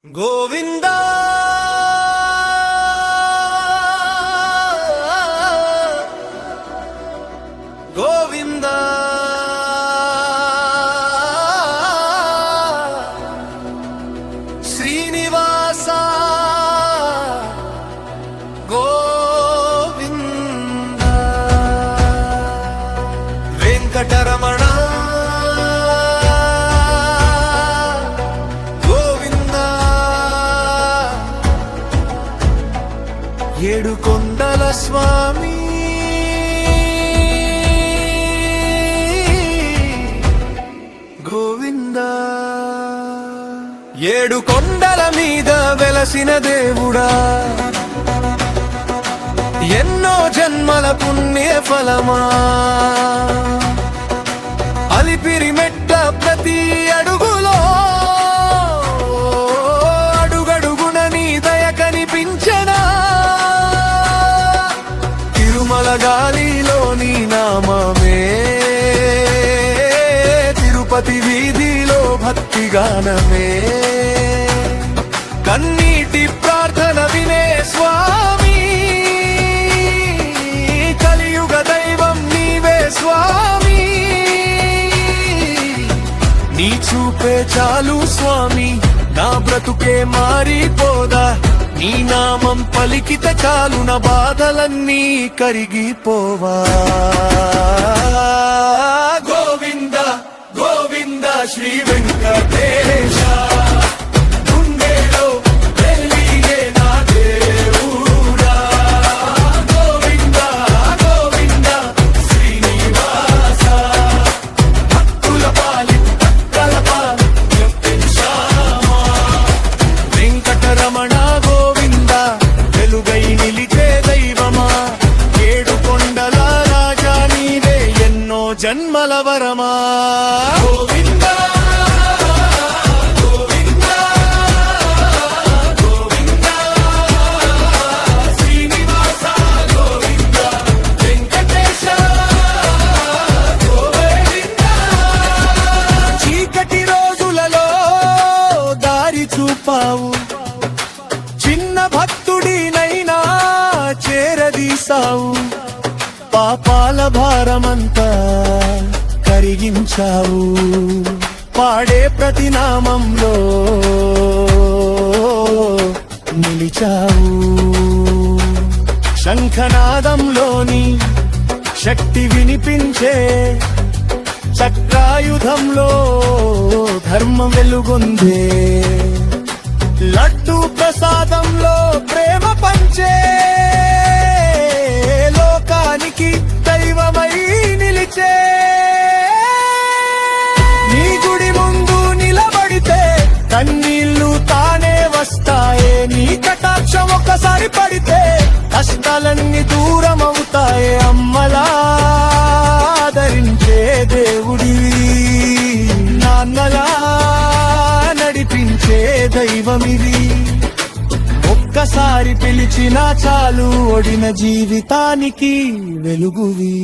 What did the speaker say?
గోవింద గోవింద శ్రీనివాస గోవింద వెంకటరమణ ఏడుకొండల స్వామి గోవింద ఏడు కొండల మీద వెలసిన దేవుడా ఎన్నో జన్మల పుణ్య ఫలమా అలిపిరి మెట్ట ప్రతి అడుగులో అడుగడుగున నీ దయ కనిపించనా గాలిలో నీ నామమే తిరుపతి వీధిలో భక్తి గానమే కన్నీటి ప్రార్థన వినే స్వామి కలియుగ దైవం నీవే స్వామి నీ చూపే చాలు స్వామి నా బ్రతుకే మారిపోదా నీ నామం పలికిత చాలు నా బాధలన్నీ కరిగిపోవా గోవింద గోవింద శ్రీ వెంకటేశ గుండెలో వెలిగే నా దేవుడా గోవింద గోవింద శ్రీనివాస భక్తుల పాలి భక్తుల పాలి వెంకటరమణ జన్మల వరమా గోవింద గోవింద గోవింద శ్రీనివాస గోవింద వెంకటేశ గోవింద చీకటి రోజులలో దారి చూపావు చిన్న భక్తుడినైనా చేరదీసావు పాపాల భారమంతా కరిగించావు పాడే ప్రతి నామంలో నిలిచావు శంఖనాదంలోని శక్తి వినిపించే చక్రాయుధంలో ధర్మం వెలుగొందే లడ్డు ప్రసాదంలో ప్రేమ పంచే దైవమై నిలిచే నీ గుడి ముందు నిలబడితే కన్నీళ్లు తానే వస్తాయే నీ కటాక్షం ఒక్కసారి పడితే కష్టాలన్నీ దూరం అవుతాయే అమ్మలా ఆదరించే దేవుడివి నాన్నలా నడిపించే దైవమిది ఒక్కసారి పిలిచినా చాలు ఒడిన జీవితానికి వెలుగువి